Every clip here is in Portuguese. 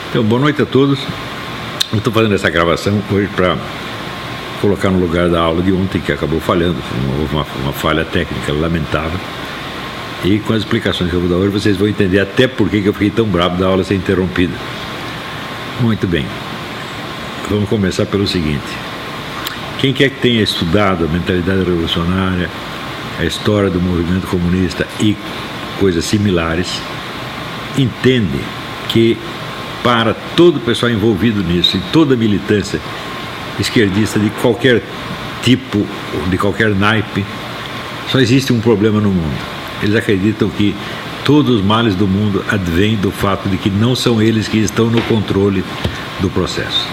Então, boa noite a todos. Eu estou fazendo essa gravação hoje para colocar no lugar da aula de ontem, que acabou falhando. Houve uma falha técnica lamentável. E com as explicações que eu vou dar hoje, vocês vão entender até por que eu fiquei tão bravo da aula ser interrompida. Muito bem. Vamos começar pelo seguinte. Quem quer que tenha estudado a mentalidade revolucionária, a história do movimento comunista e coisas similares, entende que para todo o pessoal envolvido nisso e toda a militância esquerdista de qualquer tipo, de qualquer naipe, só existe um problema no mundo. Eles acreditam que todos os males do mundo advêm do fato de que não são eles que estão no controle do processo.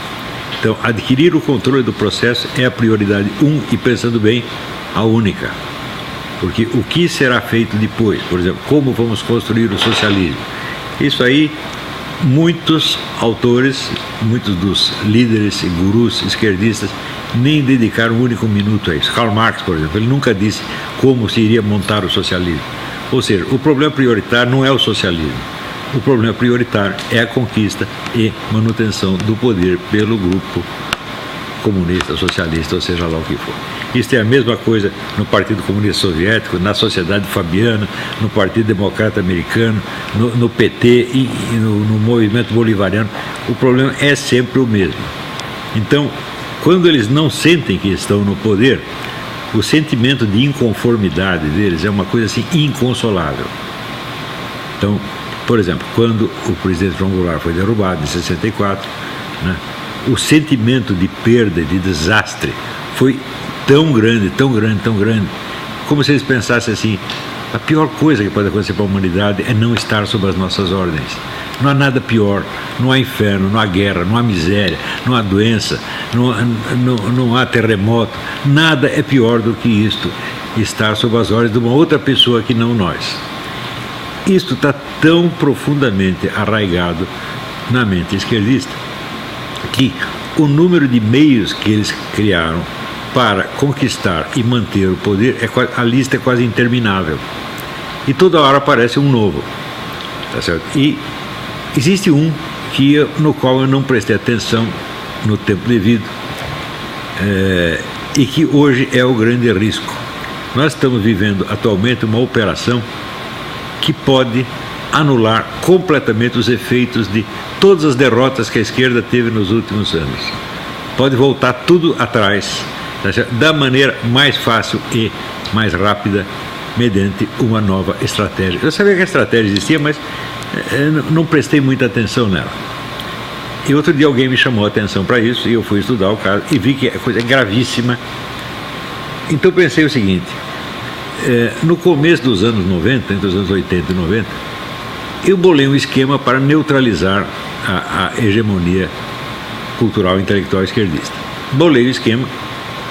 Então, adquirir o controle do processo é a prioridade e, pensando bem, a única. Porque o que será feito depois, por exemplo, como vamos construir o socialismo, isso aí muitos autores, muitos dos líderes e gurus esquerdistas nem dedicaram um único minuto a isso. Karl Marx, por exemplo, ele nunca disse como se iria montar o socialismo. Ou seja, o problema prioritário não é o socialismo. O problema prioritário é a conquista e manutenção do poder pelo grupo comunista, socialista, ou seja lá o que for. Isso é a mesma coisa no Partido Comunista Soviético, na Sociedade Fabiana, no Partido Democrata Americano, no PT e no movimento bolivariano. O problema é sempre o mesmo. Então, quando eles não sentem que estão no poder, o sentimento de inconformidade deles é uma coisa assim inconsolável. Então, por exemplo, quando o presidente João Goulart foi derrubado em 64, né, o sentimento de perda, de desastre, foi tão grande, como se eles pensassem assim: a pior coisa que pode acontecer para a humanidade é não estar sob as nossas ordens. Não há nada pior, não há inferno, não há guerra, não há miséria, não há doença, não há terremoto, nada é pior do que isto, estar sob as ordens de uma outra pessoa que não nós. Isto está tão profundamente arraigado na mente esquerdista que o número de meios que eles criaram para conquistar e manter o poder, a lista é quase interminável. E toda hora aparece um novo. Tá certo? E existe um no qual eu não prestei atenção no tempo devido, e que hoje é o grande risco. Nós estamos vivendo atualmente uma operação que pode anular completamente os efeitos de todas as derrotas que a esquerda teve nos últimos anos. Pode voltar tudo atrás, da maneira mais fácil e mais rápida, mediante uma nova estratégia. Eu sabia que a estratégia existia, mas não prestei muita atenção nela. E outro dia alguém me chamou a atenção para isso, e eu fui estudar o caso, e vi que a coisa é gravíssima. Então pensei o seguinte: no começo dos anos 90, entre os anos 80 e 90, eu bolei um esquema para neutralizar a hegemonia cultural e intelectual esquerdista. Bolei o esquema,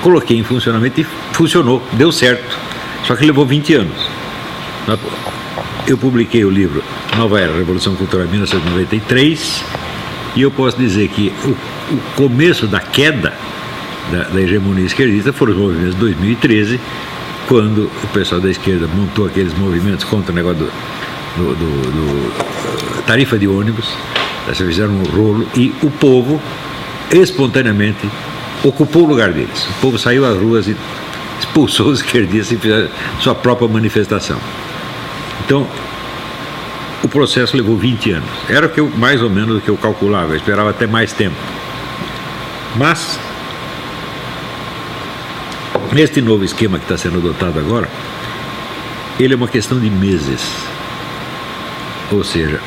coloquei em funcionamento e funcionou, deu certo. Só que levou 20 anos. Eu publiquei o livro Nova Era, Revolução Cultural, em 1993, e eu posso dizer que o começo da queda da hegemonia esquerdista foram os movimentos de 2013, quando o pessoal da esquerda montou aqueles movimentos contra o negócio do tarifa de ônibus, eles fizeram um rolo e o povo espontaneamente ocupou o lugar deles. O povo saiu às ruas e expulsou os esquerdistas e fizeram sua própria manifestação. Então, o processo levou 20 anos. Era mais ou menos o que eu calculava, eu esperava até mais tempo. Mas este novo esquema que está sendo adotado agora, ele é uma questão de meses. Ou seja,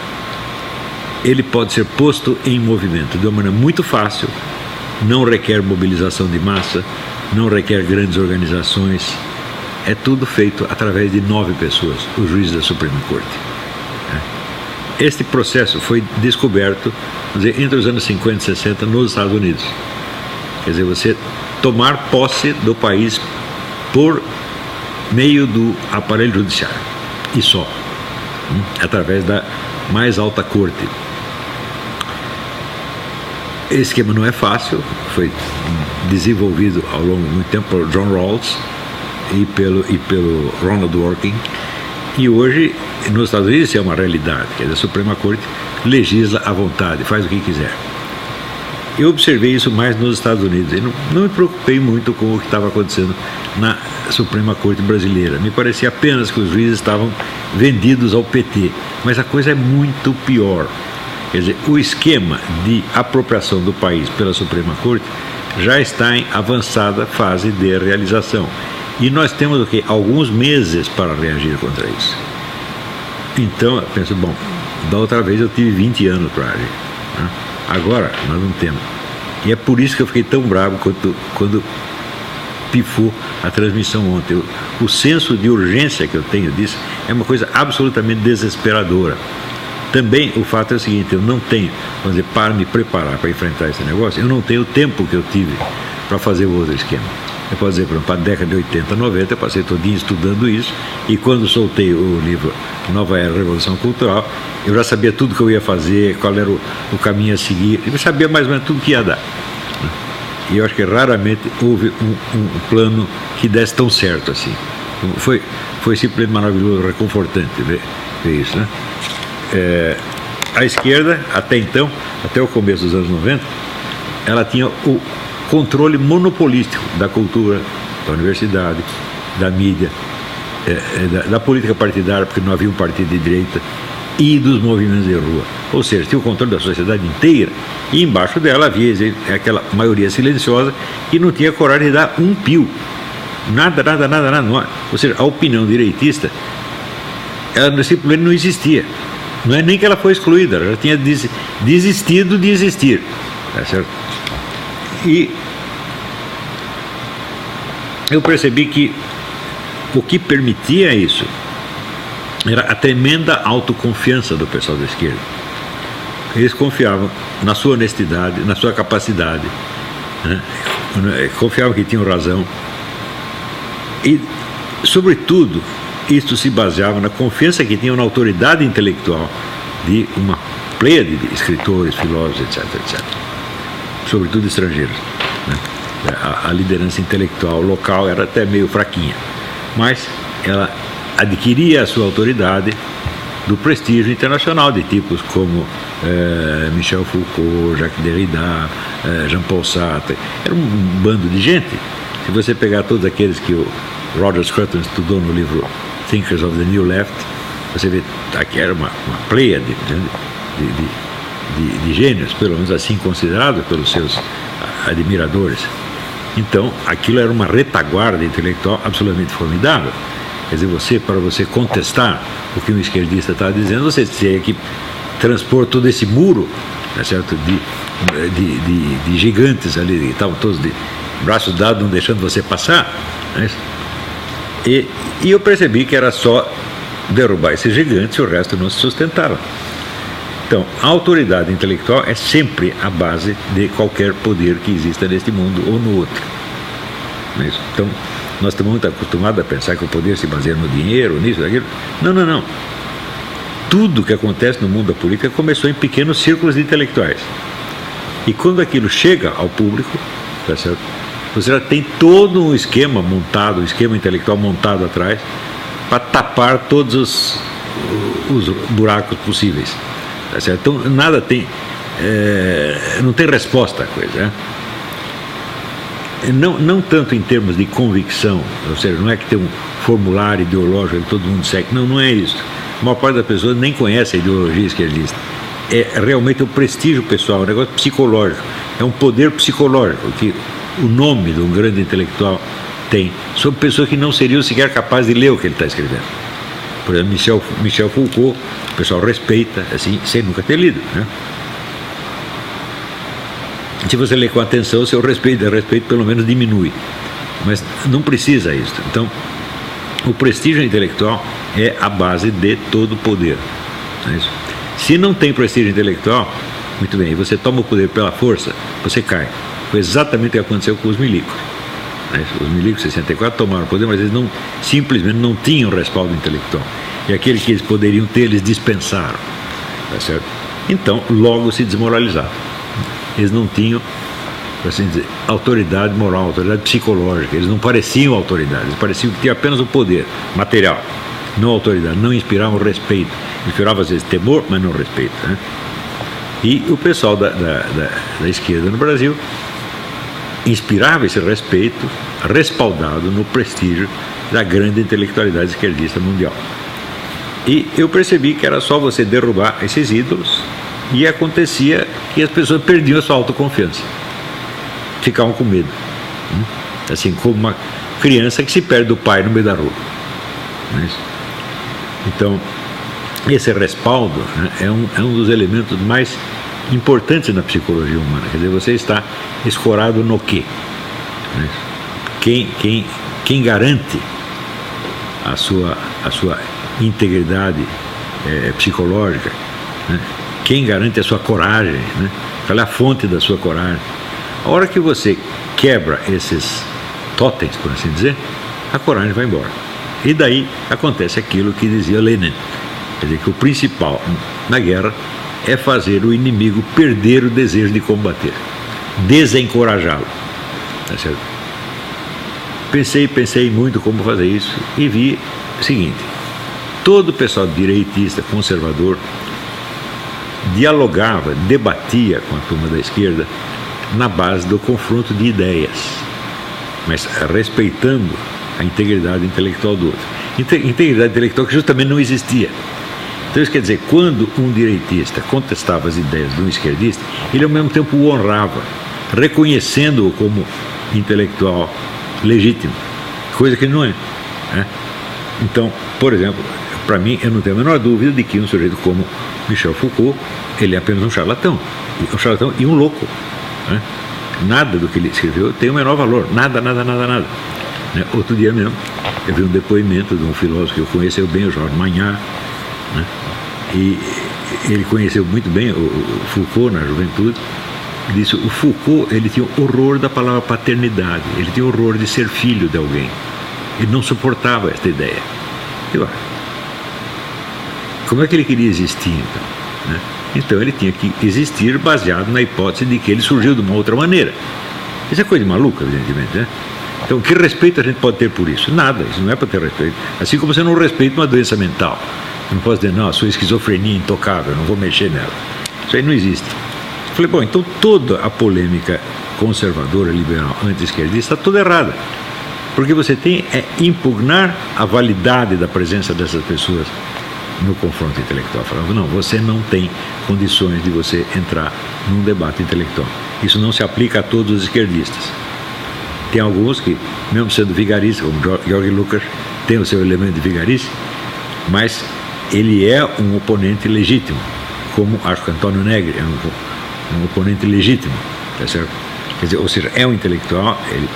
ele pode ser posto em movimento de uma maneira muito fácil, não requer mobilização de massa, não requer grandes organizações, é tudo feito através de 9 pessoas, os juízes da Suprema Corte. Este processo foi descoberto, entre os anos 50 e 60 nos Estados Unidos. Quer dizer, você tomar posse do país por meio do aparelho judiciário, e só, através da mais alta corte. Esse esquema não é fácil, foi desenvolvido ao longo de muito tempo por John Rawls e pelo Ronald Dworkin, e hoje nos Estados Unidos isso é uma realidade. Quer dizer, a Suprema Corte legisla à vontade, faz o que quiser. Eu observei isso mais nos Estados Unidos. Eu não me preocupei muito com o que estava acontecendo na Suprema Corte Brasileira. Me parecia apenas que os juízes estavam vendidos ao PT. Mas a coisa é muito pior. Quer dizer, o esquema de apropriação do país pela Suprema Corte já está em avançada fase de realização. E nós temos o quê? Alguns meses para reagir contra isso. Então, eu penso, bom, da outra vez eu tive 20 anos para agir, né? Agora nós não temos. E é por isso que eu fiquei tão bravo quando pifou a transmissão ontem. O senso de urgência que eu tenho disso é uma coisa absolutamente desesperadora. Também o fato é o seguinte, eu não tenho, vamos dizer, para me preparar para enfrentar esse negócio, eu não tenho o tempo que eu tive para fazer o outro esquema. Eu posso dizer, por exemplo, para a década de 80, 90, eu passei todo dia estudando isso, e quando soltei o livro Nova Era, Revolução Cultural, eu já sabia tudo que eu ia fazer, qual era o caminho a seguir, eu sabia mais ou menos tudo que ia dar. E eu acho que raramente houve um plano que desse tão certo assim. Foi simplesmente maravilhoso, reconfortante ver isso, né? A esquerda, até então, até o começo dos anos 90, ela tinha o controle monopolístico da cultura, da universidade, da mídia, da política partidária, porque não havia um partido de direita, e dos movimentos de rua. Ou seja, tinha o controle da sociedade inteira, e embaixo dela havia aquela maioria silenciosa que não tinha coragem de dar um pio. Nada. Ou seja, a opinião direitista, ela simplesmente não existia. Não é nem que ela foi excluída, ela já tinha desistido de existir. Tá certo? E eu percebi que o que permitia isso era a tremenda autoconfiança do pessoal da esquerda. Eles confiavam na sua honestidade, na sua capacidade, né? Confiavam que tinham razão. E, sobretudo, isso se baseava na confiança que tinham na autoridade intelectual de uma pleiade de escritores, filósofos, etc. Sobretudo estrangeiros, né? A liderança intelectual local era até meio fraquinha, mas ela adquiria a sua autoridade do prestígio internacional de tipos como Michel Foucault, Jacques Derrida, Jean-Paul Sartre. Era um bando de gente. Se você pegar todos aqueles que o Roger Scruton estudou no livro Thinkers of the New Left, você vê que era uma pleiade de gênios, pelo menos assim considerados pelos seus admiradores. Então, aquilo era uma retaguarda intelectual absolutamente formidável. Quer dizer, para você contestar o que um esquerdista está dizendo, você tinha que transpor todo esse muro, né, certo? De gigantes ali, que estavam todos de braços dados, não deixando você passar. Né? E eu percebi que era só derrubar esses gigantes e o resto não se sustentava. Então, a autoridade intelectual é sempre a base de qualquer poder que exista neste mundo ou no outro. Não é isso? Então, nós estamos muito acostumados a pensar que o poder se baseia no dinheiro, nisso, naquilo. Não. Tudo que acontece no mundo da política começou em pequenos círculos de intelectuais. E quando aquilo chega ao público, tá certo? Você já tem todo um esquema montado, um esquema intelectual montado atrás, para tapar todos os buracos possíveis. Tá certo? Então, nada tem, não tem resposta à coisa, né? Não tanto em termos de convicção, ou seja, não é que tem um formulário ideológico que todo mundo segue, não é isso. A maior parte das pessoas nem conhece a ideologia esquerdista. É realmente um prestígio pessoal, um negócio psicológico, é um poder psicológico que o nome de um grande intelectual tem sobre pessoas que não seriam sequer capazes de ler o que ele está escrevendo. Por exemplo, Michel Foucault, o pessoal respeita, assim, sem nunca ter lido, né? Se você lê com atenção, o seu respeito pelo menos diminui. Mas não precisa isso. Então, o prestígio intelectual é a base de todo o poder. Não é isso? Se não tem prestígio intelectual, muito bem, você toma o poder pela força, você cai. Foi exatamente o que aconteceu com os milicos. Não é isso? Os milicos, em 64, tomaram o poder, mas eles simplesmente não tinham respaldo intelectual. E aquele que eles poderiam ter, eles dispensaram. Tá certo? Então, logo se desmoralizaram. Eles não tinham, por assim dizer, autoridade moral, autoridade psicológica. Eles não pareciam autoridade, eles pareciam que tinham apenas o poder material, não autoridade, não inspiravam respeito. Inspiravam às vezes temor, mas não respeito, né? E o pessoal da esquerda no Brasil inspirava esse respeito, respaldado no prestígio da grande intelectualidade esquerdista mundial. E eu percebi que era só você derrubar esses ídolos e acontecia que as pessoas perdiam a sua autoconfiança, ficavam com medo, assim como uma criança que se perde do pai no meio da rua. Então, esse respaldo, né, é um dos elementos mais importantes na psicologia humana. Quer dizer, você está escorado no quê? Né? Quem garante a sua integridade psicológica, né? Quem garante a sua coragem, né? Qual é a fonte da sua coragem? A hora que você quebra esses totens, por assim dizer, a coragem vai embora. E daí acontece aquilo que dizia Lenin, quer dizer, que o principal na guerra é fazer o inimigo perder o desejo de combater, desencorajá-lo. Tá certo? Pensei muito como fazer isso e vi o seguinte: todo o pessoal direitista, conservador, dialogava, debatia com a turma da esquerda na base do confronto de ideias, mas respeitando a integridade intelectual do outro. Integridade intelectual que justamente não existia. Então isso quer dizer, quando um direitista contestava as ideias de um esquerdista, ele ao mesmo tempo o honrava, reconhecendo-o como intelectual legítimo, coisa que ele não é, né? Então, por exemplo, para mim, eu não tenho a menor dúvida de que um sujeito como Michel Foucault, ele é apenas um charlatão e um louco, né? Nada do que ele escreveu tem o menor valor, nada. Né? Outro dia mesmo, eu vi um depoimento de um filósofo que eu conheceu bem, o Jorge Magnard, né? E ele conheceu muito bem o Foucault na juventude. Disse, o Foucault, ele tinha horror da palavra paternidade, ele tinha horror de ser filho de alguém, ele não suportava esta ideia. Como é que ele queria existir então, né? Então ele tinha que existir baseado na hipótese de que ele surgiu de uma outra maneira. Isso é coisa de maluca, evidentemente, né? Então, que respeito a gente pode ter por isso? Nada, isso não é para ter respeito. Assim como você não respeita uma doença mental. Eu não posso dizer, não, a sua esquizofrenia é intocável, eu não vou mexer nela. Isso aí não existe. Eu falei, bom, então toda a polêmica conservadora, liberal, anti-esquerdista está toda errada. Porque você tem impugnar a validade da presença dessas pessoas no confronto intelectual. Falando, não, você não tem condições de você entrar num debate intelectual. Isso não se aplica a todos os esquerdistas. Tem alguns que, mesmo sendo vigaristas, como Georg Lukács, tem o seu elemento de vigarice, mas ele é um oponente legítimo, como acho que Antônio Negri é um oponente legítimo, tá certo? Quer dizer, ou seja, é um intelectual, ele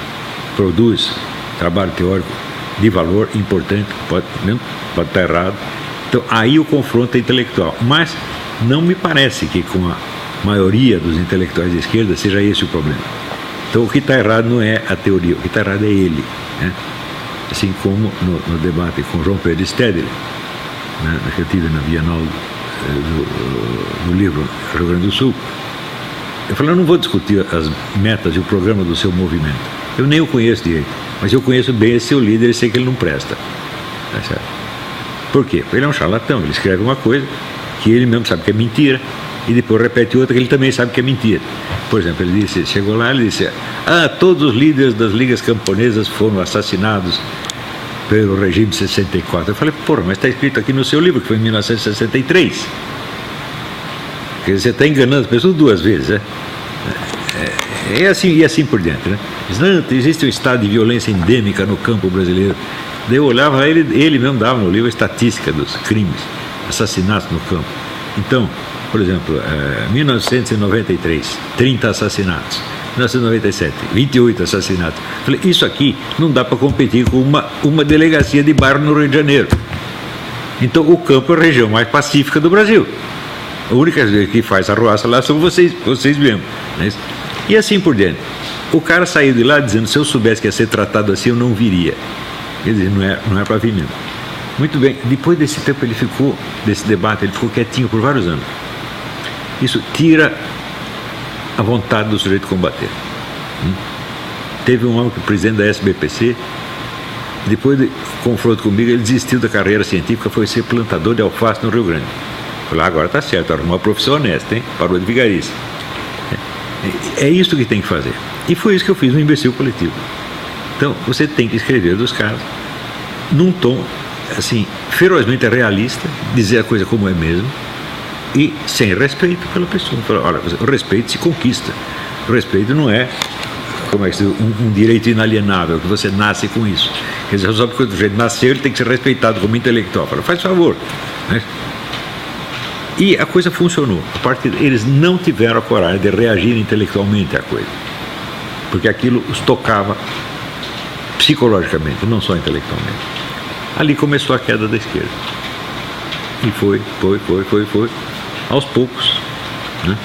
produz trabalho teórico de valor importante, pode estar errado. Então, aí o confronto é intelectual. Mas não me parece que com a maioria dos intelectuais de esquerda seja esse o problema. Então, o que está errado não é a teoria, o que está errado é ele, né? Assim como no debate com João Pedro Stedley, né, que eu tive na Bienal do livro Rio Grande do Sul, eu falei, eu não vou discutir as metas e o programa do seu movimento. Eu nem o conheço direito, mas eu conheço bem esse seu líder e sei que ele não presta. Tá certo? Por quê? Porque ele é um charlatão, ele escreve uma coisa que ele mesmo sabe que é mentira e depois repete outra que ele também sabe que é mentira. Por exemplo, ele disse, chegou lá e disse, todos os líderes das ligas camponesas foram assassinados pelo regime de 64. Eu falei, porra, mas está escrito aqui no seu livro que foi em 1963. Quer dizer, você está enganando as pessoas duas vezes, né? E assim por diante, né? Não, existe um estado de violência endêmica no campo brasileiro. Daí eu olhava, ele mesmo dava no livro a estatística dos crimes, assassinatos no campo. Então, por exemplo, 1993, 30 assassinatos. 1997, 28 assassinatos. Falei, isso aqui não dá para competir com uma delegacia de bairro no Rio de Janeiro. Então, o campo é a região mais pacífica do Brasil. A única que faz arruaça lá são vocês mesmos. Né? E assim por diante. O cara saiu de lá dizendo, se eu soubesse que ia ser tratado assim, eu não viria. Quer dizer, não é para vir mesmo. Muito bem, depois desse tempo desse debate, ele ficou quietinho por vários anos. Isso tira a vontade do sujeito combater. Teve um homem que, presidente da SBPC, depois de confronto comigo, ele desistiu da carreira científica, foi ser plantador de alface no Rio Grande. Falei, agora está certo, arrumou uma profissão honesta, hein? Parou de vigarice. É isso que tem que fazer. E foi isso que eu fiz no Imbecil Coletivo. Então, você tem que escrever dos casos num tom, assim, ferozmente realista, dizer a coisa como é mesmo, e sem respeito pela pessoa. Olha, o respeito se conquista. O respeito não é, como é que se diz, um direito inalienável, que você nasce com isso. Quer dizer, só porque o sujeito nasceu, ele tem que ser respeitado como intelectual. Fala, faz favor. Né? E a coisa funcionou. A partir eles não tiveram a coragem de reagir intelectualmente à coisa, porque aquilo os tocava psicologicamente, não só intelectualmente. Ali começou a queda da esquerda. E foi. Aos poucos, né?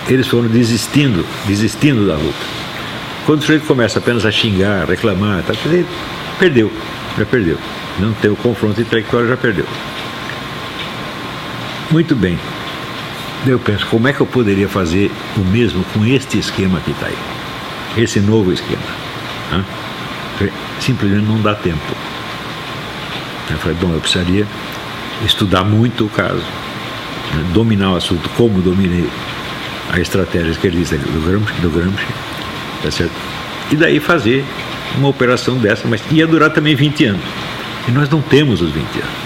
Eles foram desistindo da luta. Quando o sujeito começa apenas a xingar, reclamar, ele já perdeu. Não tem o confronto intelectual, já perdeu. Muito bem. Eu penso, como é que eu poderia fazer o mesmo com este esquema que está aí? Esse novo esquema. Né? Simplesmente não dá tempo. Eu falei, bom, eu precisaria estudar muito o caso, né? Dominar o assunto como dominei a estratégia esquerdista do Gramsci, tá certo? E daí fazer uma operação dessa, mas ia durar também 20 anos. E nós não temos os 20 anos.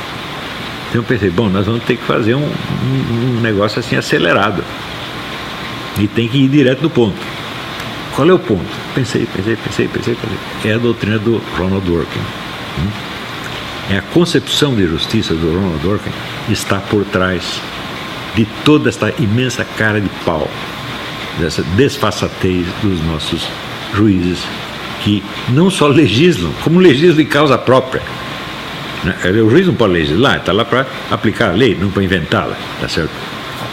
Então eu pensei, bom, nós vamos ter que fazer um negócio assim acelerado. E tem que ir direto no ponto. Qual é o ponto? Pensei. É a doutrina do Ronald Dworkin. É a concepção de justiça do Ronald Dworkin está por trás de toda esta imensa cara de pau, dessa desfaçatez dos nossos juízes, que não só legislam, como legislam em causa própria. O juiz não pode legislar, está lá para aplicar a lei, não para inventá-la, tá certo?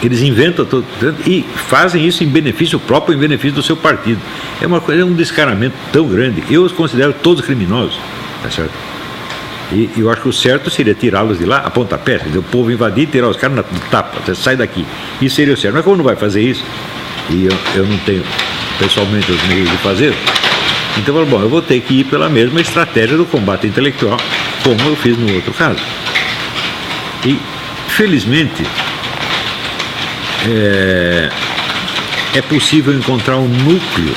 Eles inventam tudo e fazem isso em benefício próprio, em benefício do seu partido. É um descaramento tão grande. Eu os considero todos criminosos, tá certo? E eu acho que o certo seria tirá-los de lá a pontapé, quer dizer, o povo invadir e tirar os caras na tapa, você sai daqui. Isso seria o certo. Mas como não vai fazer isso, e eu não tenho pessoalmente os meios de fazer, então eu falo, bom, eu vou ter que ir pela mesma estratégia do combate intelectual, como eu fiz no outro caso. E, felizmente, é possível encontrar um núcleo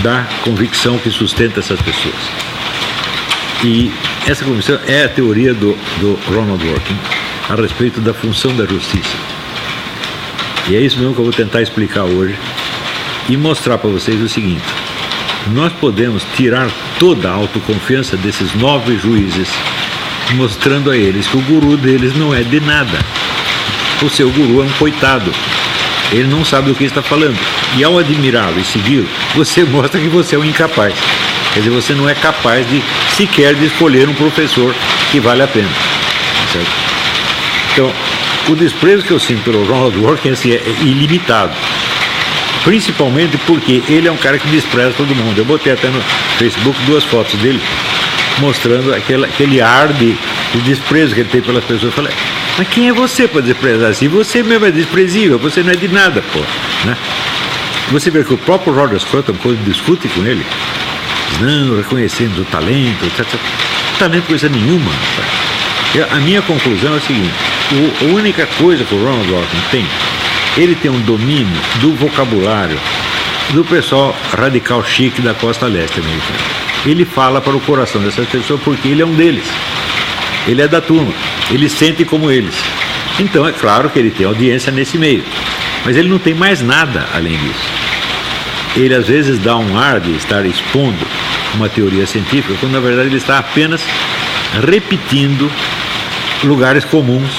da convicção que sustenta essas pessoas. E essa convicção é a teoria do Ronald Dworkin a respeito da função da justiça. E é isso mesmo que eu vou tentar explicar hoje e mostrar para vocês o seguinte: nós podemos tirar toda a autoconfiança desses 9 juízes, mostrando a eles que o guru deles não é de nada. O seu guru é um coitado. Ele não sabe do que está falando. E ao admirá-lo e segui-lo, você mostra que você é um incapaz. Quer dizer, você não é capaz de sequer de escolher um professor que vale a pena. Certo? Então, o desprezo que eu sinto pelo Ronald Dworkin assim, é ilimitado. Principalmente porque ele é um cara que despreza todo mundo. Eu botei até no Facebook 2 fotos dele mostrando aquele ar de desprezo que ele tem pelas pessoas. Eu falei, mas quem é você para desprezar assim? Você mesmo é desprezível, você não é de nada, pô. Né? Você vê que o próprio Roger Scruton, quando discute com ele, diz, não, reconhecemos o talento, etc. Talento coisa nenhuma. A minha conclusão é a seguinte: a única coisa que o Ronald Dworkin tem, ele tem um domínio do vocabulário do pessoal radical chique da costa leste americana. Ele fala para o coração dessas pessoas porque ele é um deles. Ele é da turma. Ele sente como eles. Então é claro que ele tem audiência nesse meio. Mas ele não tem mais nada além disso. Ele às vezes dá um ar de estar expondo uma teoria científica, quando na verdade ele está apenas repetindo lugares comuns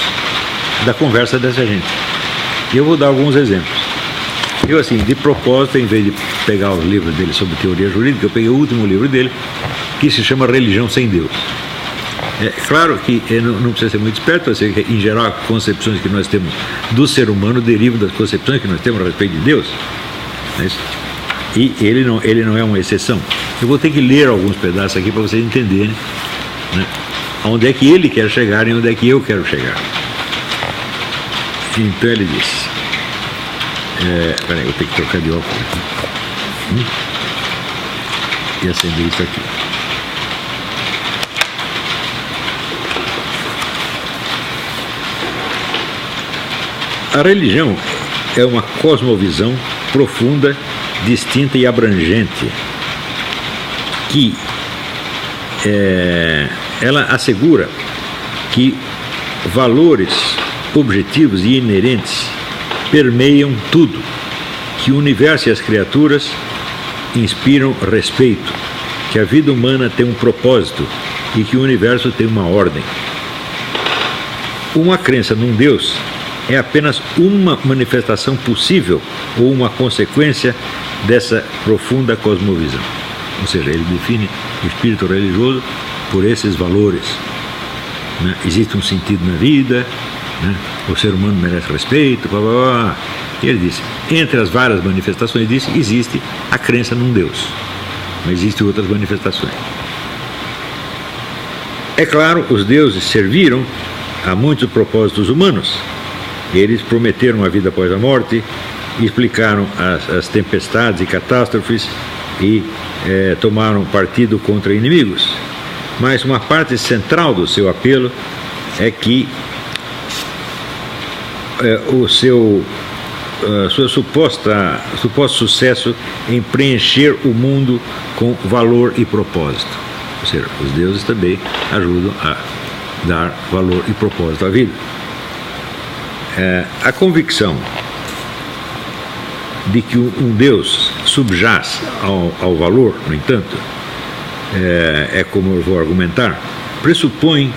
da conversa dessa gente. E eu vou dar alguns exemplos. Eu, assim, de propósito, em vez de pegar os livros dele sobre teoria jurídica, eu peguei o último livro dele, que se chama Religião Sem Deus. É claro que não precisa ser muito esperto, assim, que, em geral, as concepções que nós temos do ser humano derivam das concepções que nós temos a respeito de Deus. Não é isso? E ele não é uma exceção. Eu vou ter que ler alguns pedaços aqui para vocês entenderem, né, onde é que ele quer chegar e onde é que eu quero chegar. Então ele diz, peraí, eu tenho que trocar de óculos e acender isso aqui. A religião é uma cosmovisão profunda, distinta e abrangente, que ela assegura que valores objetivos e inerentes permeiam tudo, que o universo e as criaturas inspiram respeito, que a vida humana tem um propósito e que o universo tem uma ordem. Uma crença num Deus é apenas uma manifestação possível ou uma consequência dessa profunda cosmovisão. Ou seja, ele define o espírito religioso por esses valores. Né? Existe um sentido na vida, né? O ser humano merece respeito, blá, blá, blá. E ele disse, entre as várias manifestações disso, existe a crença num Deus, mas existem outras manifestações. É claro, os deuses serviram a muitos propósitos humanos. Eles prometeram a vida após a morte, explicaram as tempestades e catástrofes e tomaram partido contra inimigos. Mas uma parte central do seu apelo é que seu suposto sucesso em preencher o mundo com valor e propósito. Ou seja, os deuses também ajudam a dar valor e propósito à vida. A convicção de que um Deus subjaz ao valor, no entanto, como eu vou argumentar, pressupõe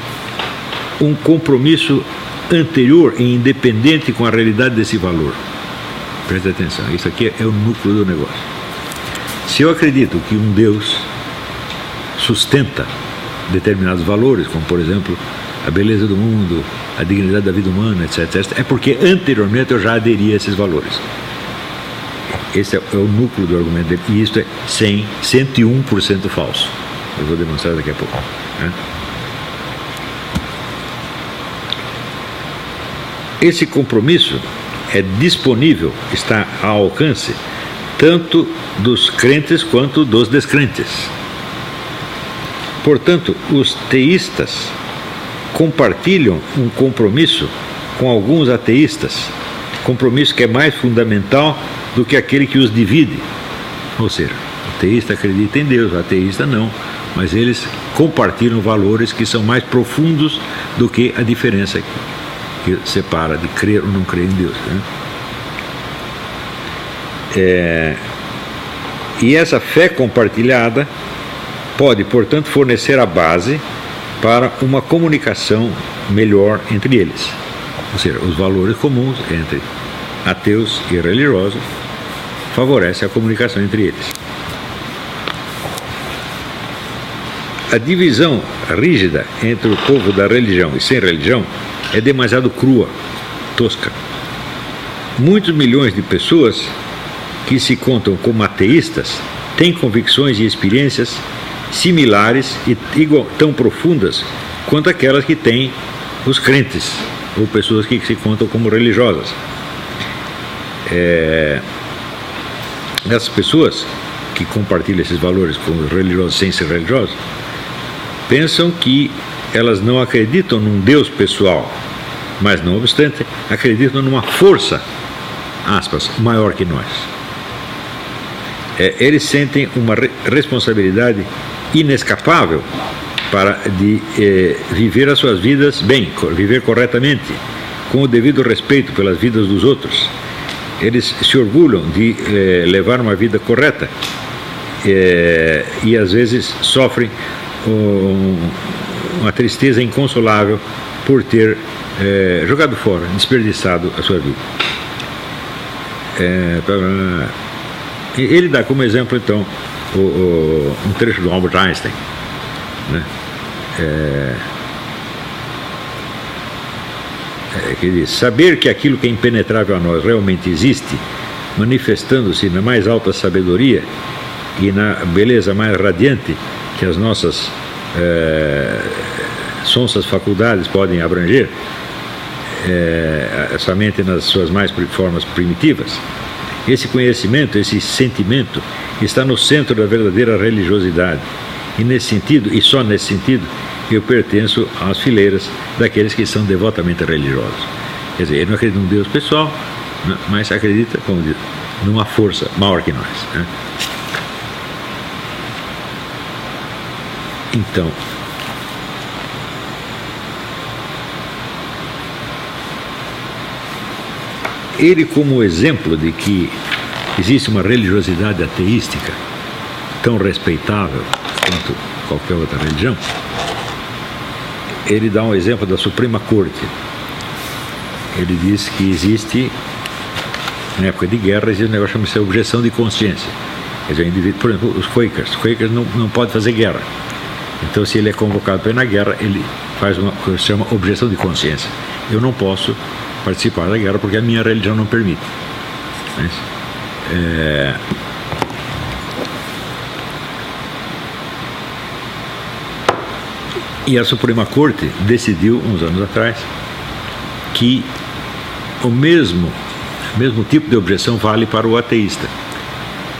um compromisso anterior e independente com a realidade desse valor. Preste atenção, isso aqui é o núcleo do negócio. Se eu acredito que um Deus sustenta determinados valores, como por exemplo a beleza do mundo, a dignidade da vida humana, etc., é porque anteriormente eu já aderi a esses valores. Esse é o núcleo do argumento dele, e isso é 101% falso. Eu vou demonstrar daqui a pouco. Né? Esse compromisso é disponível, está ao alcance, tanto dos crentes quanto dos descrentes. Portanto, os teístas compartilham um compromisso com alguns ateístas, compromisso que é mais fundamental do que aquele que os divide. Ou seja, o teísta acredita em Deus, o ateísta não, mas eles compartilham valores que são mais profundos do que a diferença que separa de crer ou não crer em Deus. Né? E essa fé compartilhada pode, portanto, fornecer a base para uma comunicação melhor entre eles. Ou seja, os valores comuns entre ateus e religiosos favorecem a comunicação entre eles. A divisão rígida entre o povo da religião e sem religião é demasiado crua, tosca. Muitos milhões de pessoas que se contam como ateístas têm convicções e experiências similares e tão profundas quanto aquelas que têm os crentes ou pessoas que se contam como religiosas. Essas pessoas que compartilham esses valores com os religiosos sem ser religiosos pensam que elas não acreditam num Deus pessoal, mas não obstante acreditam numa força, aspas, maior que nós. Eles sentem uma responsabilidade inescapável de viver as suas vidas bem, viver corretamente, com o devido respeito pelas vidas dos outros. Eles se orgulham de levar uma vida correta e às vezes sofrem uma tristeza inconsolável por ter jogado fora, desperdiçado a sua vida. Ele dá como exemplo, então, um trecho do Albert Einstein, né? Que diz: saber que aquilo que é impenetrável a nós realmente existe, manifestando-se na mais alta sabedoria e na beleza mais radiante que as nossas sonsas faculdades podem abranger, somente nas suas mais formas primitivas. Esse conhecimento, esse sentimento está no centro da verdadeira religiosidade. E nesse sentido, e só nesse sentido, eu pertenço às fileiras daqueles que são devotamente religiosos. Quer dizer, ele não acredita num Deus pessoal, mas acredita, como diz, numa força maior que nós, né? Então, ele, como exemplo de que existe uma religiosidade ateística tão respeitável quanto qualquer outra religião, ele dá um exemplo da Suprema Corte. Ele diz que existe, na época de guerra, existe um negócio chamado de objeção de consciência. Quer dizer, o indivíduo, por exemplo, os Quakers não podem fazer guerra. Então, se ele é convocado para ir na guerra, ele faz uma coisa que se chama objeção de consciência. Eu não posso participar da guerra porque a minha religião não permite. Mas, e a Suprema Corte decidiu, uns anos atrás, que o mesmo tipo de objeção vale para o ateísta.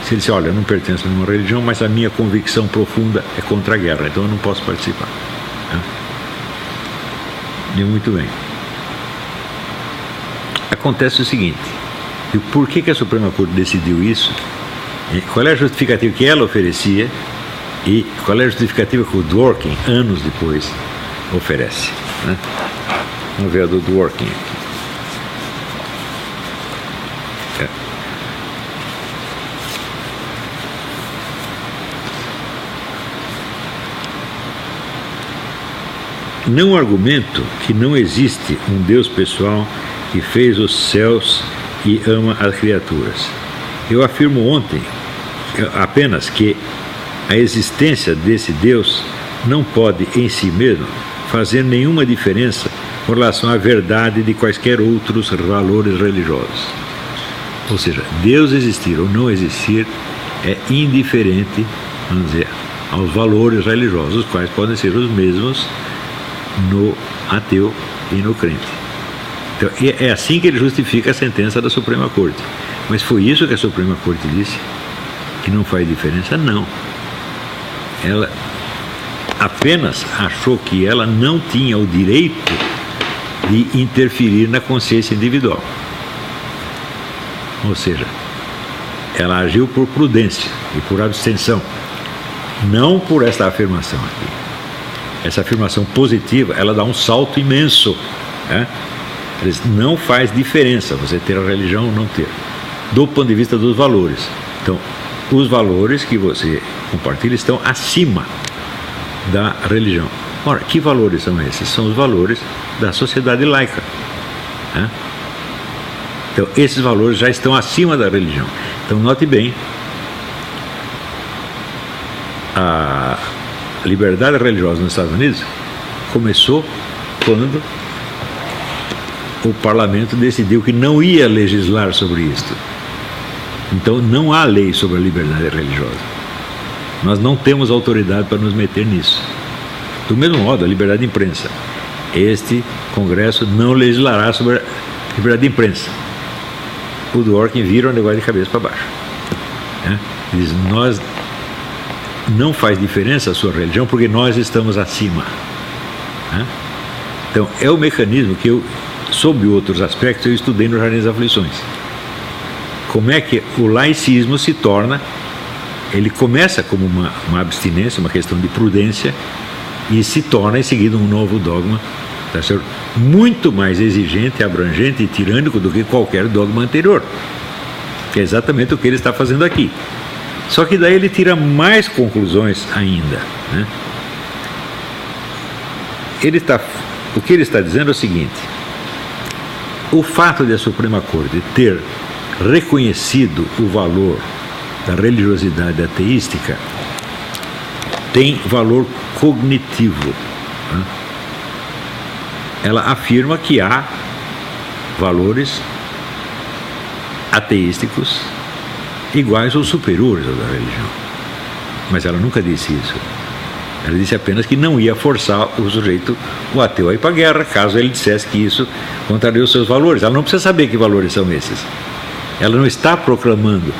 Se ele diz, olha, eu não pertenço a nenhuma religião, mas a minha convicção profunda é contra a guerra, então eu não posso participar. E muito bem. Acontece o seguinte, e por que a Suprema Corte decidiu isso? Qual é a justificativa que ela oferecia e qual é a justificativa que o Dworkin, anos depois, oferece, né? Vamos ver a do Dworkin aqui. Não argumento que não existe um Deus pessoal que fez os céus e ama as criaturas. Eu afirmo ontem apenas que a existência desse Deus não pode em si mesmo fazer nenhuma diferença com relação à verdade de quaisquer outros valores religiosos. Ou seja, Deus existir ou não existir é indiferente, vamos dizer, aos valores religiosos, os quais podem ser os mesmos no ateu e no crente. Então, é assim que ele justifica a sentença da Suprema Corte. Mas foi isso que a Suprema Corte disse? Que não faz diferença? Não. Ela apenas achou que ela não tinha o direito de interferir na consciência individual. Ou seja, ela agiu por prudência e por abstenção, não por esta afirmação aqui. Essa afirmação positiva, ela dá um salto imenso, né? Não faz diferença você ter a religião ou não ter, do ponto de vista dos valores. Então, os valores que você compartilha estão acima da religião. Ora, que valores são esses? São os valores da sociedade laica, né? Então, esses valores já estão acima da religião. Então, note bem, a liberdade religiosa nos Estados Unidos começou quando o parlamento decidiu que não ia legislar sobre isto. Então não há lei sobre a liberdade religiosa. Nós não temos autoridade para nos meter nisso. Do mesmo modo, a liberdade de imprensa. Este Congresso não legislará sobre a liberdade de imprensa. O Dworkin vira o negócio de cabeça para baixo, né? Diz, nós não faz diferença a sua religião porque nós estamos acima, né? Então é o mecanismo que eu, sob outros aspectos, eu estudei no Jardim das Aflições. Como é que o laicismo se torna, ele começa como uma abstinência, uma questão de prudência, e se torna em seguida um novo dogma, tá certo? Muito mais exigente, abrangente e tirânico do que qualquer dogma anterior, que é exatamente o que ele está fazendo aqui. Só que daí ele tira mais conclusões ainda, né? O que ele está dizendo é o seguinte: o fato de a Suprema Corte ter reconhecido o valor da religiosidade ateística tem valor cognitivo, né? Ela afirma que há valores ateísticos iguais ou superiores aos da religião. Mas ela nunca disse isso. Ela disse apenas que não ia forçar o sujeito, o ateu, a ir para a guerra, caso ele dissesse que isso contraria os seus valores. Ela não precisa saber que valores são esses. Ela não está proclamando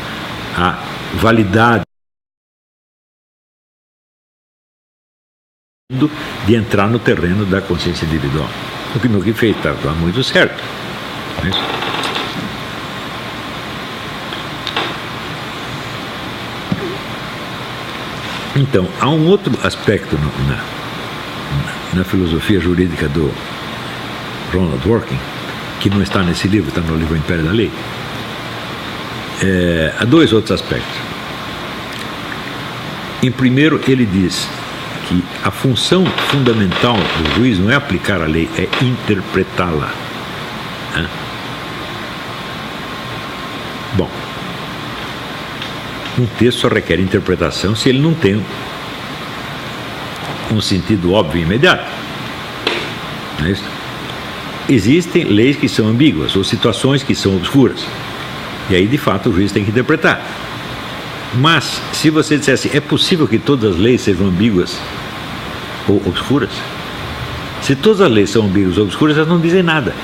a validade de entrar no terreno da consciência individual. O que fez está muito certo. Não é isso? Então, há um outro aspecto na filosofia jurídica do Ronald Dworkin, que não está nesse livro, está no livro Império da Lei. Há dois outros aspectos. Em primeiro, ele diz que a função fundamental do juiz não é aplicar a lei, é interpretá-la. Bom, um texto só requer interpretação se ele não tem um sentido óbvio e imediato. Não é isso? Existem leis que são ambíguas ou situações que são obscuras. E aí, de fato, o juiz tem que interpretar. Mas, se você dissesse, é possível que todas as leis sejam ambíguas ou obscuras? Se todas as leis são ambíguas ou obscuras, elas não dizem nada.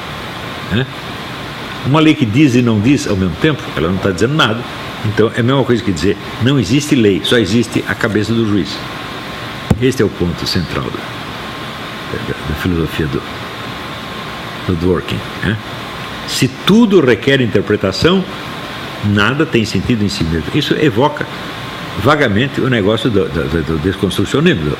Né? Uma lei que diz e não diz ao mesmo tempo, ela não está dizendo nada. Então, é a mesma coisa que dizer, não existe lei, só existe a cabeça do juiz. Este é o ponto central da filosofia do Dworkin. Né? Se tudo requer interpretação, nada tem sentido em si mesmo. Isso evoca vagamente o negócio do desconstrucionismo,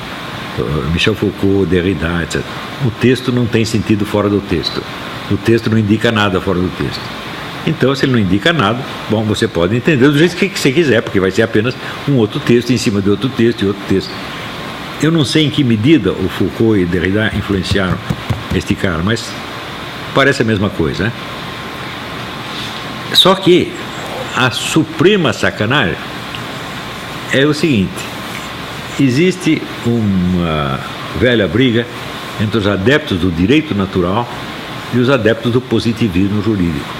do Michel Foucault, Derrida, etc. O texto não tem sentido fora do texto. O texto não indica nada fora do texto. Então, se ele não indica nada, bom, você pode entender do jeito que você quiser, porque vai ser apenas um outro texto em cima de outro texto e outro texto. Eu não sei em que medida o Foucault e Derrida influenciaram este cara, mas parece a mesma coisa, né? Só que a suprema sacanagem é o seguinte: existe uma velha briga entre os adeptos do direito natural e os adeptos do positivismo jurídico.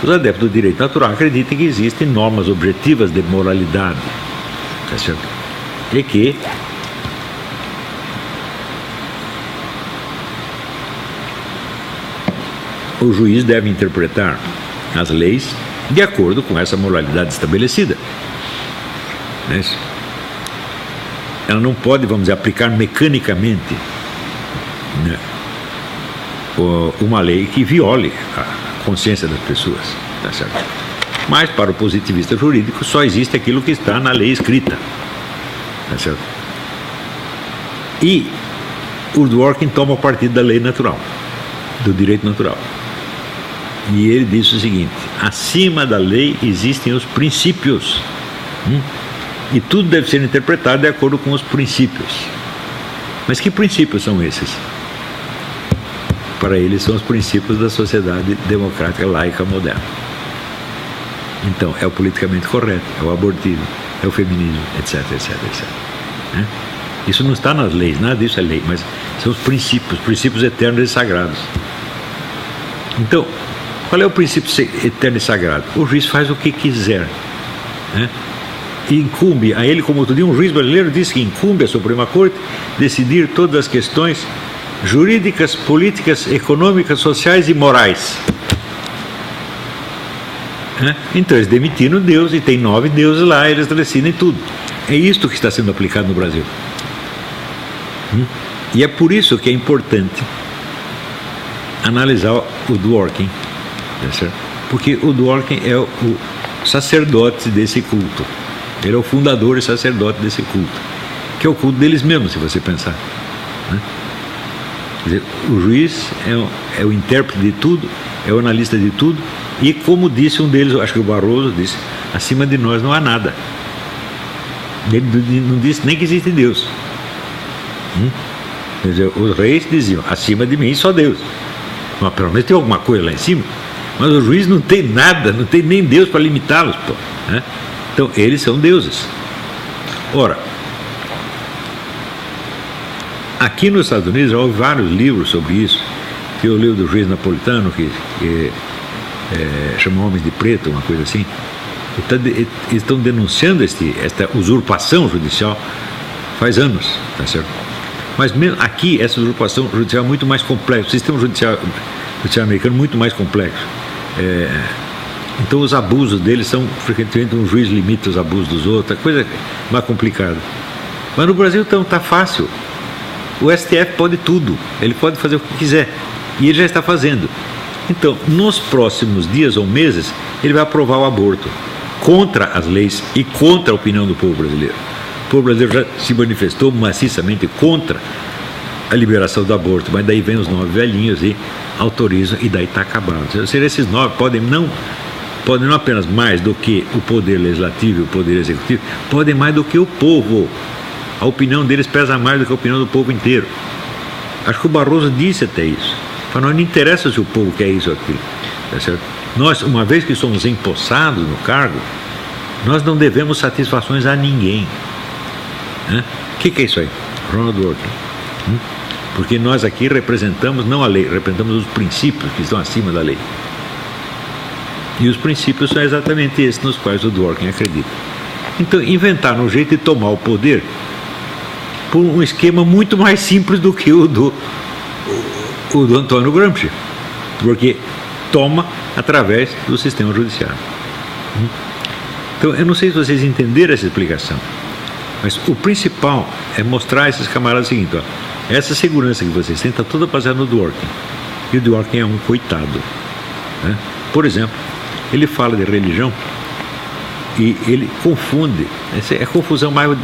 Os adeptos do direito natural acreditam que existem normas objetivas de moralidade, tá certo? E que o juiz deve interpretar as leis de acordo com essa moralidade estabelecida. Não é isso? Ela não pode, vamos dizer, aplicar mecanicamente, né, uma lei que viole a consciência das pessoas, tá certo? Mas para o positivista jurídico só existe aquilo que está na lei escrita, tá certo? E o Dworkin toma partido da lei natural, do direito natural. E ele diz o seguinte: acima da lei existem os princípios, e tudo deve ser interpretado de acordo com os princípios. Mas que princípios são esses? Para ele são os princípios da sociedade democrática laica moderna. Então, é o politicamente correto, é o abortismo, é o feminismo, etc, etc, etc. Né? Isso não está nas leis, nada disso é lei, mas são os princípios eternos e sagrados. Então, qual é o princípio eterno e sagrado? O juiz faz o que quiser, né? E incumbe a ele, como outro dia um juiz brasileiro disse que incumbe a Suprema Corte decidir todas as questões jurídicas, políticas, econômicas, sociais e morais. Então eles demitiram Deus e tem 9 deuses lá, eles decidem tudo. É isto que está sendo aplicado no Brasil. E é por isso que é importante analisar o Dworkin, porque o Dworkin é o sacerdote desse culto. Ele é o fundador e sacerdote desse culto, que é o culto deles mesmos, se você pensar, né? Quer dizer, o juiz é o intérprete de tudo, é o analista de tudo, e como disse um deles, acho que o Barroso disse, acima de nós não há nada. Ele não disse nem que existe Deus. Quer dizer, os reis diziam, acima de mim só Deus. Mas pelo menos tem alguma coisa lá em cima. Mas o juiz não tem nada, não tem nem Deus para limitá-los, pô, né? Então eles são deuses. Ora, aqui nos Estados Unidos já houve vários livros sobre isso. Tem o livro do juiz napolitano que chama Homens de Preto, uma coisa assim. Eles estão denunciando esta usurpação judicial faz anos, tá certo? Mas mesmo aqui essa usurpação judicial é muito mais complexa. O sistema judicial americano é muito mais complexo. Então os abusos deles são frequentemente um juiz limita os abusos dos outros, coisa mais complicada. Mas no Brasil então está fácil. O STF pode tudo, ele pode fazer o que quiser, e ele já está fazendo. Então, nos próximos dias ou meses, ele vai aprovar o aborto, contra as leis e contra a opinião do povo brasileiro. O povo brasileiro já se manifestou maciçamente contra a liberação do aborto, mas daí vem os 9 velhinhos e autorizam, e daí está acabado. Ou seja, esses 9 podem não apenas mais do que o poder legislativo e o poder executivo, podem mais do que o povo. A opinião deles pesa mais do que a opinião do povo inteiro. Acho que o Barroso disse até isso. Falou, não interessa se o povo quer isso ou aquilo. Tá certo? Nós, uma vez que somos empossados no cargo, nós não devemos satisfações a ninguém. O que é isso aí? Ronald Dworkin. Porque nós aqui representamos não a lei, representamos os princípios que estão acima da lei. E os princípios são exatamente esses nos quais o Dworkin acredita. Então, inventaram um jeito de tomar o poder por um esquema muito mais simples do que o do Antônio Gramsci, porque toma através do sistema judiciário. Então, eu não sei se vocês entenderam essa explicação, mas o principal é mostrar a esses camaradas o seguinte: essa segurança que vocês têm está toda baseada no Dworkin, e o Dworkin é um coitado. Por exemplo, ele fala de religião e ele confunde, essa é a confusão mais,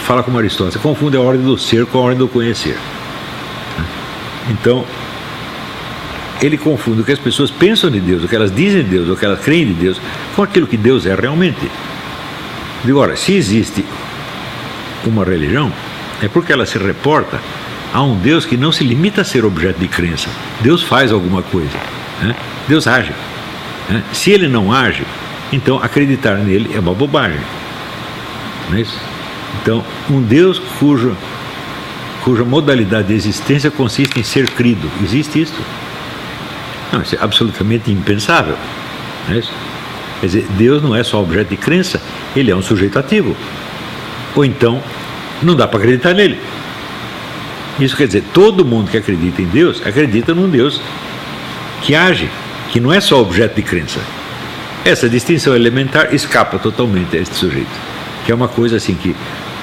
fala como Aristóteles, confunde a ordem do ser com a ordem do conhecer. Então, ele confunde o que as pessoas pensam de Deus, o que elas dizem de Deus, o que elas creem de Deus, com aquilo que Deus é realmente. Agora, se existe uma religião, é porque ela se reporta a um Deus que não se limita a ser objeto de crença. Deus faz alguma coisa, Deus age. Se ele não age, então acreditar nele é uma bobagem. Não é isso? Então, um Deus cuja modalidade de existência consiste em ser crido, existe isso? Não, isso é absolutamente impensável. Não é isso? Quer dizer, Deus não é só objeto de crença, ele é um sujeito ativo. Ou então, não dá para acreditar nele. Isso quer dizer, todo mundo que acredita em Deus, acredita num Deus que age, que não é só objeto de crença. Essa distinção elementar escapa totalmente a este sujeito, que é uma coisa assim que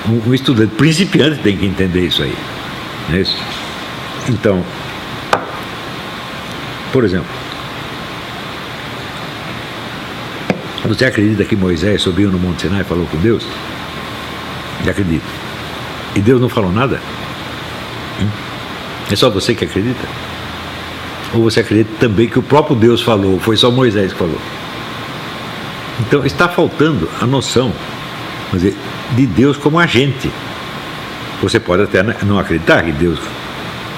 um estudante principiante tem que entender isso aí. Não é isso? Então, por exemplo, você acredita que Moisés subiu no Monte Sinai e falou com Deus? E acredita. E Deus não falou nada? É só você que acredita? Ou você acredita também que o próprio Deus falou, foi só Moisés que falou? Então está faltando a noção, quer dizer, de Deus como agente. Você pode até não acreditar que Deus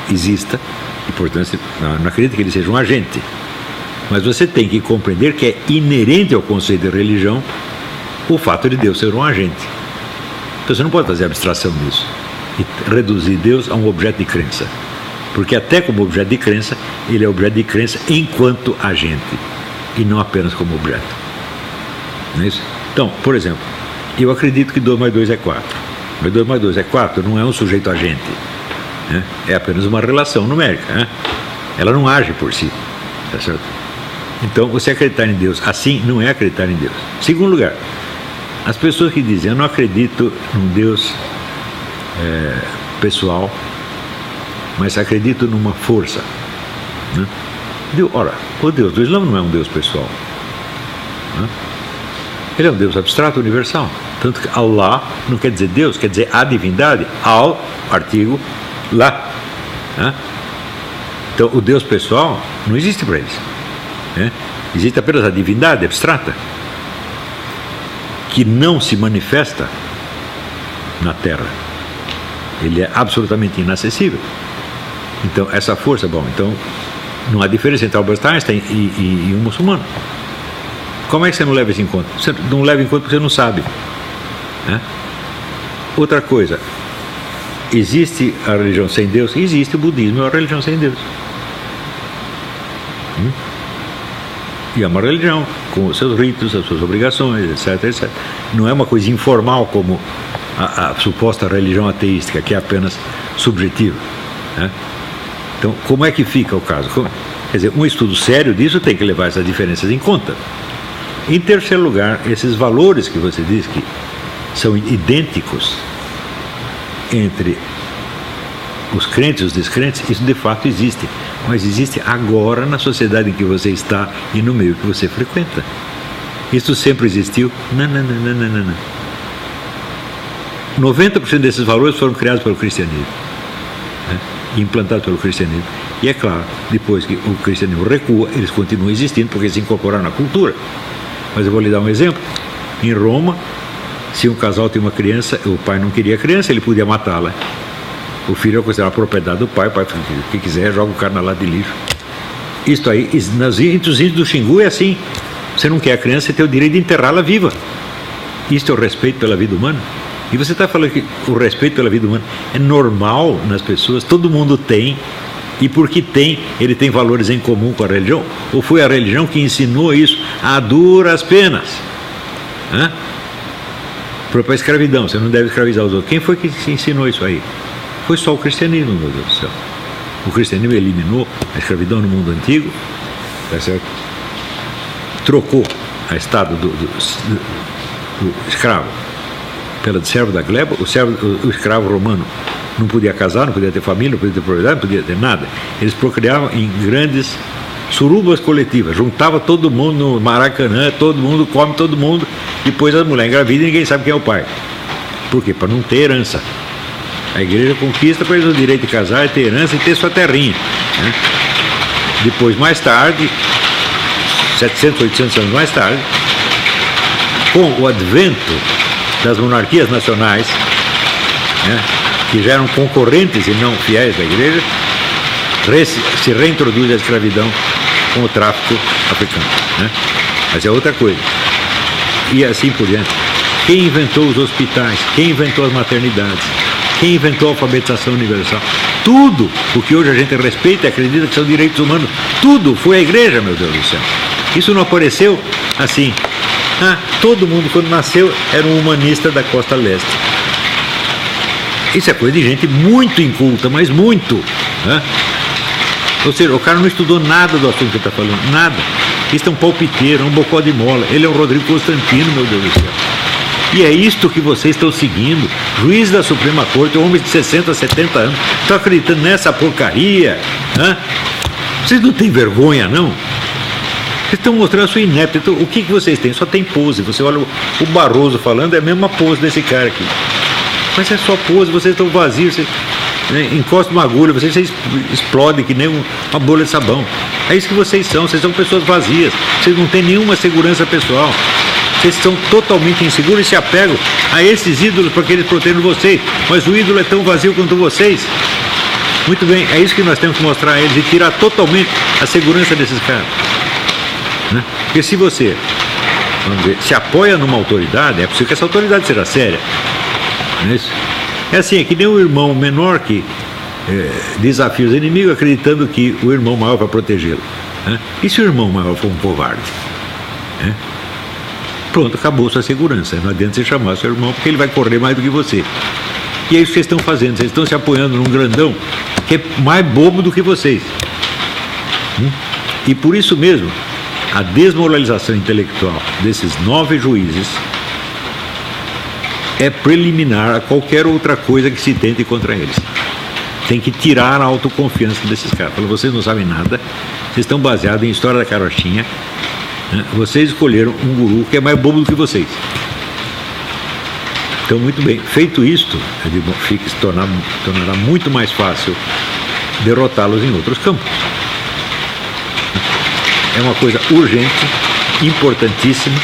exista, e portanto não acredita que ele seja um agente, mas você tem que compreender que é inerente ao conceito de religião o fato de Deus ser um agente. Então você não pode fazer abstração disso e reduzir Deus a um objeto de crença, porque até como objeto de crença, ele é objeto de crença enquanto agente, e não apenas como objeto. Não é isso? Então, por exemplo, eu acredito que 2 mais 2 é 4. Mas 2 mais 2 é 4 não é um sujeito agente. É apenas uma relação numérica. Ela não age por si. Tá certo? Então, você acreditar em Deus assim não é acreditar em Deus. Segundo lugar, as pessoas que dizem, eu não acredito num Deus pessoal, mas acredito numa força. Ora, o Deus do Islã não é um Deus pessoal. Ele é um Deus abstrato, universal. Tanto que Allah não quer dizer Deus, quer dizer a divindade. Al, artigo, lá. Então, o Deus pessoal não existe para eles. Existe apenas a divindade abstrata, que não se manifesta na Terra. Ele é absolutamente inacessível. Então, essa força, então, não há diferença entre Albert Einstein e um muçulmano. Como é que você não leva isso em conta? Você não leva em conta porque você não sabe. Outra coisa, existe a religião sem Deus? Existe, o budismo é uma religião sem Deus. E é uma religião com os seus ritos, as suas obrigações, etc, etc. Não é uma coisa informal como a suposta religião ateística, que é apenas subjetiva. Então, como é que fica o caso? Quer dizer, um estudo sério disso tem que levar essas diferenças em conta. Em terceiro lugar, esses valores que você diz que são idênticos entre os crentes e os descrentes, isso de fato existe. mas existe agora na sociedade em que você está e no meio que você frequenta. Isso sempre existiu? Não. 90% desses valores foram criados pelo cristianismo, né? Implantados pelo cristianismo. E é claro, depois que o cristianismo recua, eles continuam existindo porque se incorporaram na cultura. Mas eu vou lhe dar um exemplo. Em Roma, se um casal tem uma criança, o pai não queria a criança, ele podia matá-la. O filho é considerado propriedade do pai, o pai faz o que quiser, joga o cara na lata de lixo. Isto aí, entre os índios do Xingu é assim. Você não quer a criança, você tem o direito de enterrá-la viva. Isto é o respeito pela vida humana. E você está falando que o respeito pela vida humana é normal nas pessoas, todo mundo tem. E porque tem, ele tem valores em comum com a religião? Ou foi a religião que ensinou isso a duras penas? Para a escravidão, você não deve escravizar os outros. Quem foi que ensinou isso aí? Foi só o cristianismo, meu Deus do céu. O cristianismo eliminou a escravidão no mundo antigo, tá certo? Trocou a estado do escravo pela de servo da gleba. O escravo romano não podia casar, não podia ter família, não podia ter propriedade, não podia ter nada. Eles procriavam em grandes surubas coletivas, juntava todo mundo no Maracanã, todo mundo come todo mundo, depois a mulher engravida e ninguém sabe quem é o pai. Por quê? Para não ter herança. A igreja conquista para eles o direito de casar, ter herança e ter sua terrinha, né? Depois, mais tarde, 700, 800 anos mais tarde, com o advento das monarquias nacionais, né, que já eram concorrentes e não fiéis da igreja, se reintroduz a escravidão com o tráfico africano, né? Mas é outra coisa. E assim por diante. Quem inventou os hospitais? Quem inventou as maternidades? Quem inventou a alfabetização universal? Tudo o que hoje a gente respeita e acredita que são direitos humanos, tudo foi a igreja, meu Deus do céu. Isso não apareceu assim. Todo mundo quando nasceu era um humanista da costa leste. Isso é coisa de gente muito inculta, mas muito, né? Ou seja, o cara não estudou nada do assunto que está falando, nada. Isso é um palpiteiro, é um bocó de mola. Ele é um Rodrigo Constantino, meu Deus do céu. E é isto que vocês estão seguindo. Juiz da Suprema Corte, homens de 60, 70 anos, estão acreditando nessa porcaria, né? Vocês não têm vergonha, não? Vocês estão mostrando a sua inepta. O que vocês têm? Só tem pose. Você olha o Barroso falando, é a mesma pose desse cara aqui. Mas é só pose, vocês estão vazios, vocês, né, encostam uma agulha, vocês explodem que nem uma bolha de sabão. É isso que vocês são pessoas vazias, vocês não têm nenhuma segurança pessoal, vocês são totalmente inseguros e se apegam a esses ídolos para que eles protejam vocês, mas o ídolo é tão vazio quanto vocês. Muito bem, é isso que nós temos que mostrar a eles e tirar totalmente a segurança desses caras, né? Porque se você, vamos ver, se apoia numa autoridade, é possível que essa autoridade seja séria. Não é isso? É assim, é que nem o irmão menor que desafia os inimigos acreditando que o irmão maior vai protegê-lo, né? E se o irmão maior for um covarde, né? Pronto, acabou sua segurança. Não adianta você chamar seu irmão porque ele vai correr mais do que você. E é isso que vocês estão fazendo, vocês estão se apoiando num grandão que é mais bobo do que vocês. E por isso mesmo, a desmoralização intelectual desses 9 juízes é preliminar a qualquer outra coisa que se tente contra eles. Tem que tirar a autoconfiança desses caras. Falam, vocês não sabem nada, vocês estão baseados em história da carochinha, né? Vocês escolheram um guru que é mais bobo do que vocês. Então, muito bem, feito isto, se tornará muito mais fácil derrotá-los em outros campos. É uma coisa urgente, importantíssima.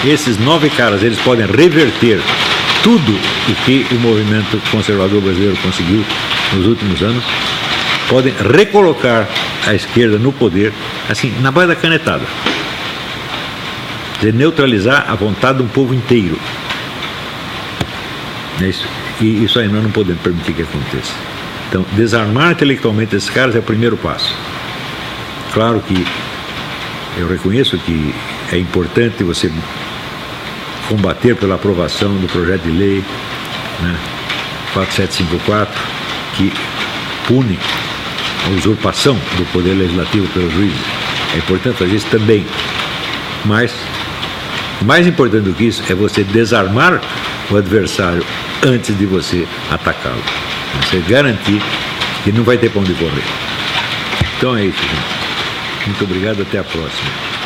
Esses 9 caras, eles podem reverter tudo o que o movimento conservador brasileiro conseguiu nos últimos anos, podem recolocar a esquerda no poder, assim, na base da canetada. De neutralizar a vontade de um povo inteiro. É isso. E isso aí nós não podemos permitir que aconteça. Então, desarmar intelectualmente esses caras é o primeiro passo. Claro que eu reconheço que é importante você combater pela aprovação do projeto de lei, né, 4754, que pune a usurpação do poder legislativo pelos juízes. É importante fazer isso também. Mas, mais importante do que isso, é você desarmar o adversário antes de você atacá-lo. Você garantir que não vai ter pra onde correr. Então é isso, gente. Muito obrigado, até a próxima.